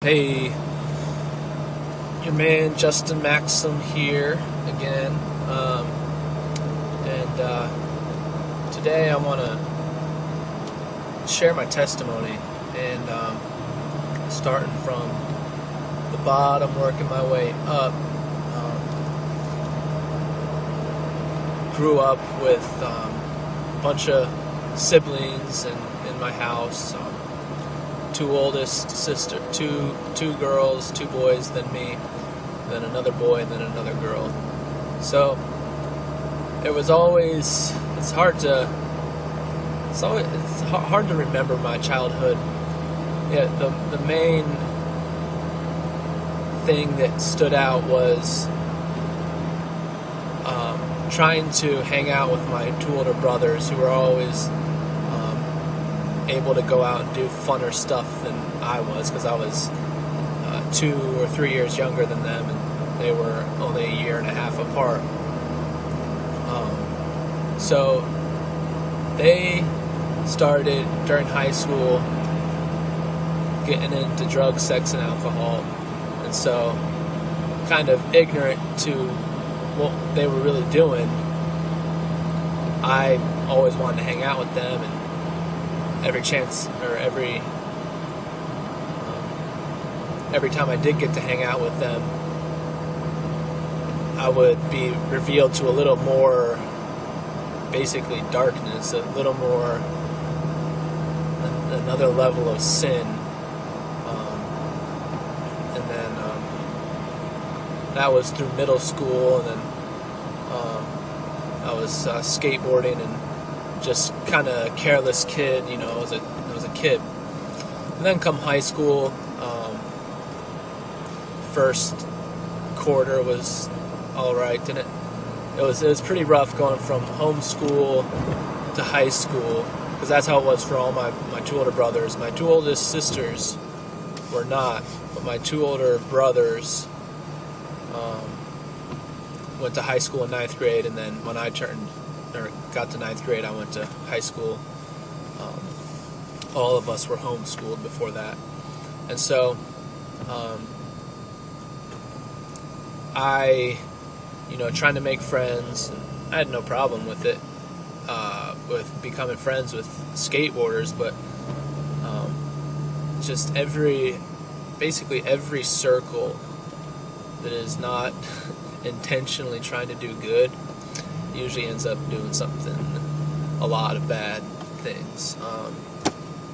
Hey, your man Justin Maxim here again. And today I want to share my testimony and starting from the bottom, working my way up. Grew up with a bunch of siblings in my house. Two girls, two boys, then me, then another boy, and then another girl. So it was always it's hard to remember my childhood. Yeah, the main thing that stood out was trying to hang out with my two older brothers, who were always able to go out and do funner stuff than I was, because I was 2 or 3 years younger than them, and they were only a year and a half apart. So they started during high school getting into drugs, sex, and alcohol, and so kind of ignorant to what they were really doing, I always wanted to hang out with them, and every time I did get to hang out with them, I would be revealed to a little more, basically darkness, a little more, another level of sin. And then that was through middle school, and then I was skateboarding and just kind of careless kid, I was a kid. And then come high school, first quarter was all right, and it was pretty rough going from homeschool to high school, because that's how it was for all my two older brothers. My two oldest sisters were not, but my two older brothers went to high school in 9th grade, and then when I got to 9th grade, I went to high school. All of us were homeschooled before that. And so I, trying to make friends, I had no problem with it, with becoming friends with skateboarders, but just basically every circle that is not intentionally trying to do good usually ends up doing a lot of bad things.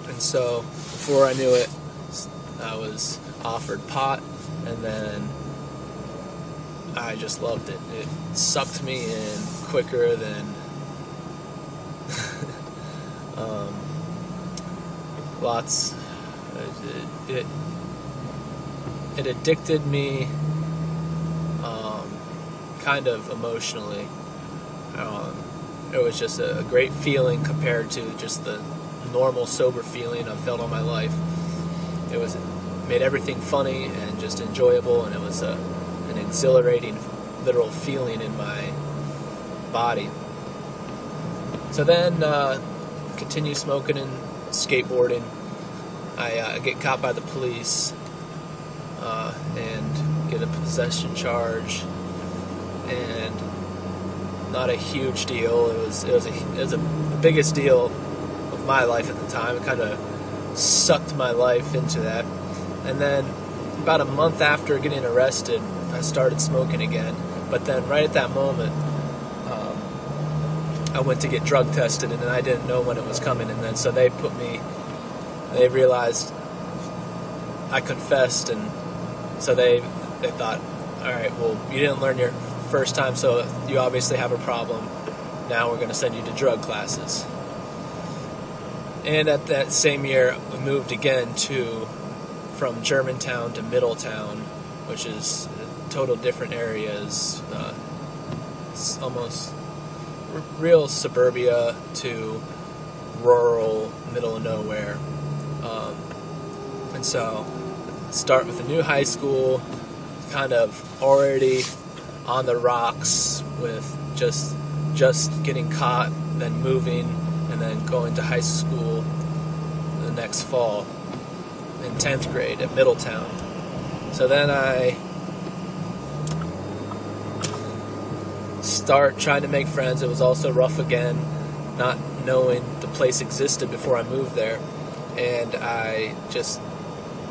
And so before I knew it, I was offered pot, and then I just loved it. It sucked me in quicker than it addicted me, kind of emotionally. It was just a great feeling compared to just the normal sober feeling I've felt all my life. It made everything funny and just enjoyable, and it was an exhilarating, literal feeling in my body. So then, continue smoking and skateboarding. I get caught by the police and get a possession charge, and not a huge deal. It was the biggest deal of my life at the time. It kind of sucked my life into that. And then about a month after getting arrested, I started smoking again. But then right at that moment, I went to get drug tested, and then I didn't know when it was coming. And then so they realized I confessed, and so they thought, all right, well, you didn't learn your first time, so you obviously have a problem. Now we're going to send you to drug classes. And at that same year, we moved again from Germantown to Middletown, which is total different areas. It's almost real suburbia to rural, middle of nowhere. And so start with a new high school, kind of already on the rocks with just getting caught, then moving, and then going to high school the next fall. in 10th grade at Middletown. So then I start trying to make friends. It was also rough again, not knowing the place existed before I moved there. And I just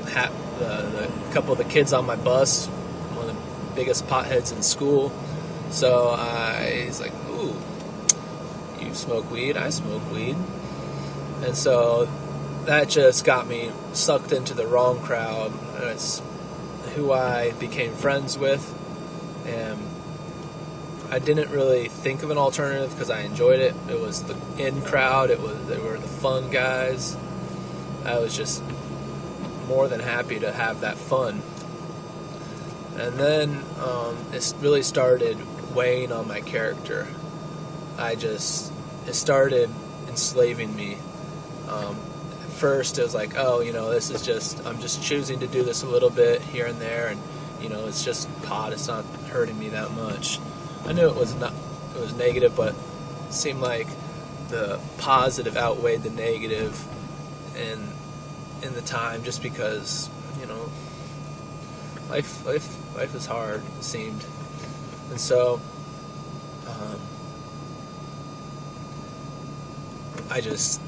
had a couple of the kids on my bus, one of the biggest potheads in school. So he's like, "Ooh, you smoke weed? I smoke weed." And so that just got me sucked into the wrong crowd. It's who I became friends with. And I didn't really think of an alternative because I enjoyed it. It was the in crowd. They were the fun guys. I was just more than happy to have that fun. And then it really started weighing on my character. It started enslaving me. At first it was like, oh, I'm just choosing to do this a little bit here and there, and it's just pot. It's not hurting me that much. I knew it was negative, but it seemed like the positive outweighed the negative in the time, just because life is hard, it seemed. And so I just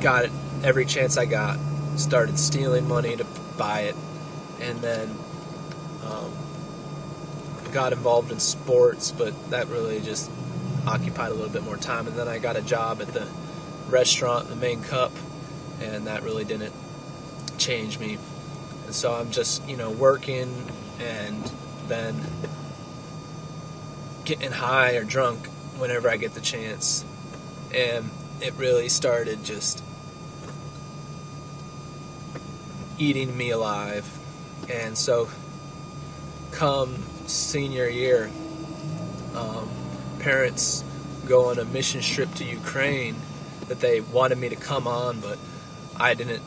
got it every chance I got, started stealing money to buy it, and then got involved in sports, but that really just occupied a little bit more time. And then I got a job at the restaurant, the Main Cup, and that really didn't change me. And so I'm just working and then getting high or drunk whenever I get the chance. And it really started just eating me alive. And so come senior year, parents go on a mission trip to Ukraine that they wanted me to come on, but I didn't.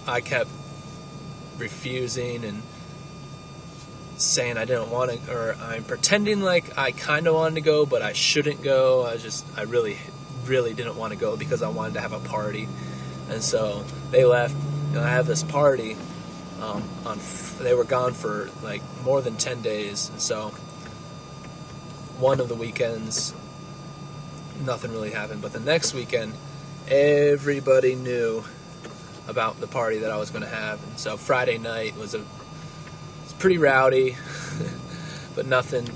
I kept refusing and saying I didn't want to, or I'm pretending like I kind of wanted to go, but I shouldn't go. I really didn't want to go because I wanted to have a party. And so they left, and I have this party. They were gone for like more than 10 days, and so one of the weekends nothing really happened, but the next weekend everybody knew about the party that I was going to have. And so Friday night was pretty rowdy, but nothing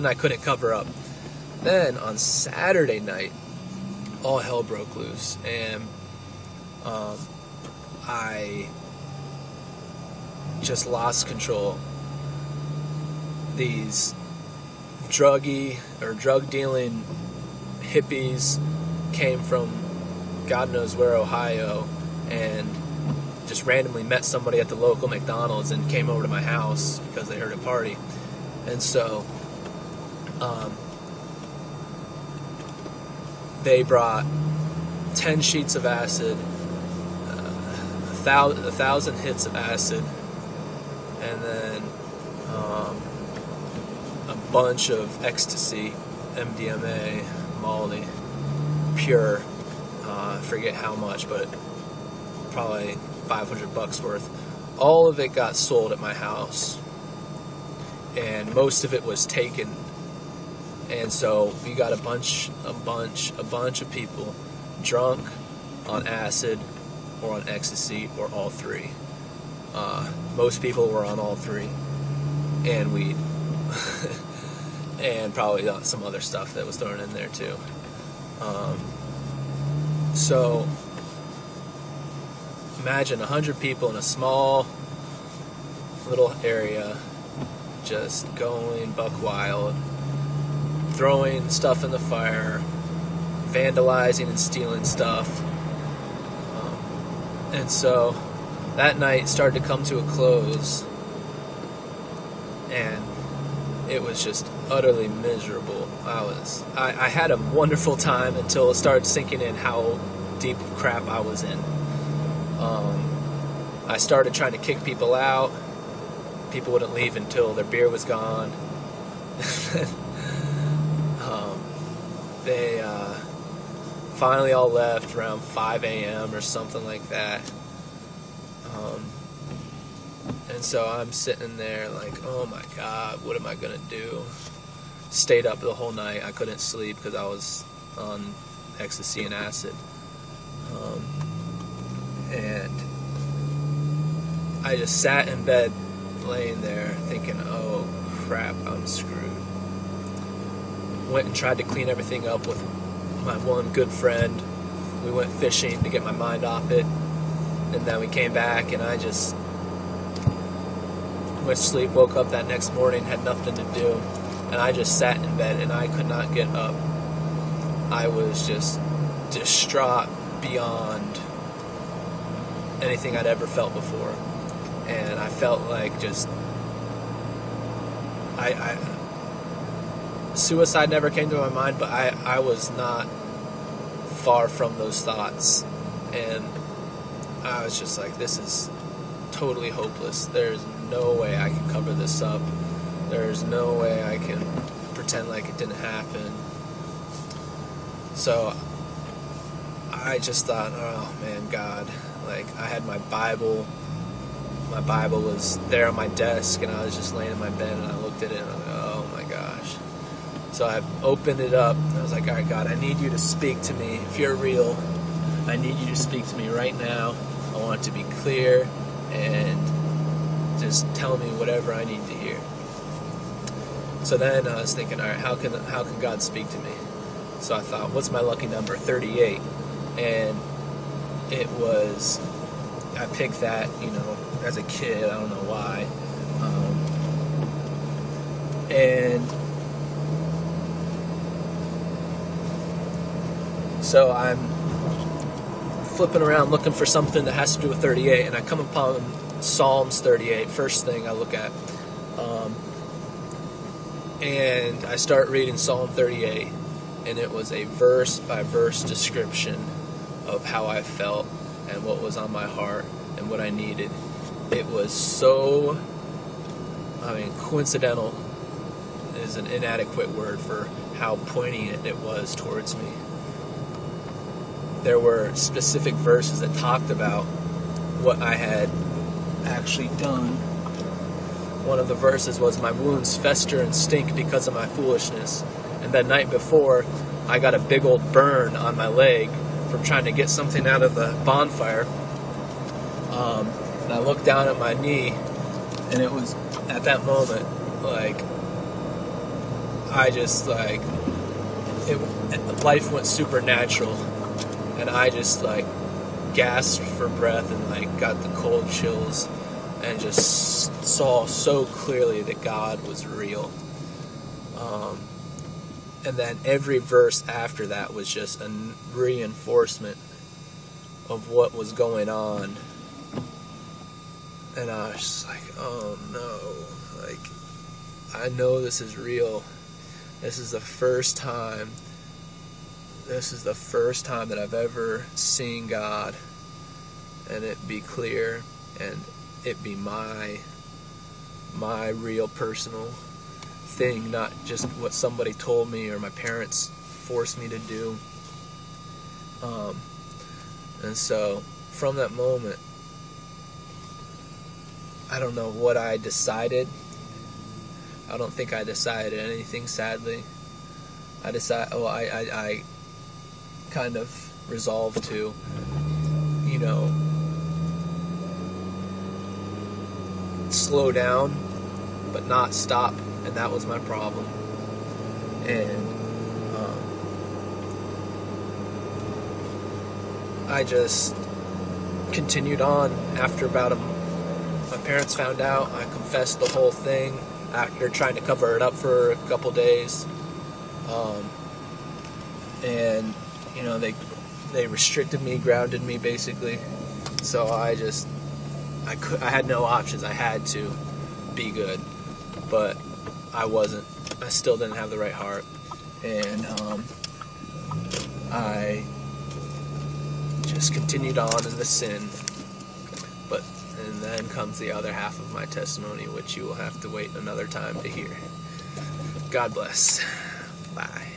I couldn't cover up. Then on Saturday night, all hell broke loose, and I just lost control. These drug dealing hippies came from God knows where, Ohio, and just randomly met somebody at the local McDonald's and came over to my house because they heard a party. And so they brought 10 sheets of acid, 1,000 hits of acid, and then a bunch of ecstasy, MDMA, Molly, pure, I forget how much, but probably $500 worth. All of it got sold at my house, and most of it was taken. And so we got a bunch of people drunk on acid or on ecstasy or all three. Most people were on all three, and weed, and probably some other stuff that was thrown in there too. So imagine 100 people in a small little area just going buck wild, throwing stuff in the fire, vandalizing and stealing stuff. And so that night started to come to a close, and it was just utterly miserable. I had a wonderful time until it started sinking in how deep crap I was in. I started trying to kick people out. People wouldn't leave until their beer was gone. They finally all left around 5 a.m. or something like that. And so I'm sitting there like, oh my God, what am I going to do? Stayed up the whole night. I couldn't sleep because I was on ecstasy and acid. And I just sat in bed laying there thinking, oh crap, I'm screwed. Went and tried to clean everything up with my one good friend. We went fishing to get my mind off it. And then we came back and I just went to sleep, woke up that next morning, had nothing to do, and I just sat in bed and I could not get up. I was just distraught beyond anything I'd ever felt before. And I felt like just suicide never came to my mind, but I was not far from those thoughts. And I was just like, this is totally hopeless. There's no way I can cover this up. There's no way I can pretend like it didn't happen. So I just thought, oh man, God, like I had my Bible. My Bible was there on my desk, and I was just laying in my bed, and I looked at it, and I was like, oh my gosh. So I opened it up, and I was like, all right, God, I need you to speak to me. If you're real, I need you to speak to me right now. I want it to be clear, and just tell me whatever I need to hear. So then I was thinking, all right, how can God speak to me? So I thought, what's my lucky number? 38. And it was, I picked that, as a kid, I don't know why. And so I'm flipping around looking for something that has to do with 38, and I come upon Psalms 38, first thing I look at. And I start reading Psalm 38, and it was a verse-by-verse description of how I felt and what was on my heart and what I needed. It was so, coincidental is an inadequate word for how poignant it was towards me. There were specific verses that talked about what I had actually done. One of the verses was, my wounds fester and stink because of my foolishness. And the night before, I got a big old burn on my leg from trying to get something out of the bonfire. And I looked down at my knee, and it was at that moment, life went supernatural, and I just gasped for breath and got the cold chills, and just saw so clearly that God was real. And then every verse after that was just a reinforcement of what was going on. And I was just like, oh no, I know this is real. This is the first time that I've ever seen God, and it be clear, and it be my real personal thing, not just what somebody told me or my parents forced me to do. And so from that moment, I don't know what I decided. I don't think I decided anything, sadly. I kind of resolved to, slow down, but not stop, and that was my problem. And I just continued on. After about my parents found out, I confessed the whole thing after trying to cover it up for a couple days. And they restricted me, grounded me basically. So I had no options. I had to be good, but I wasn't. I still didn't have the right heart, and I just continued on in the sin. And then comes the other half of my testimony, which you will have to wait another time to hear. God bless. Bye.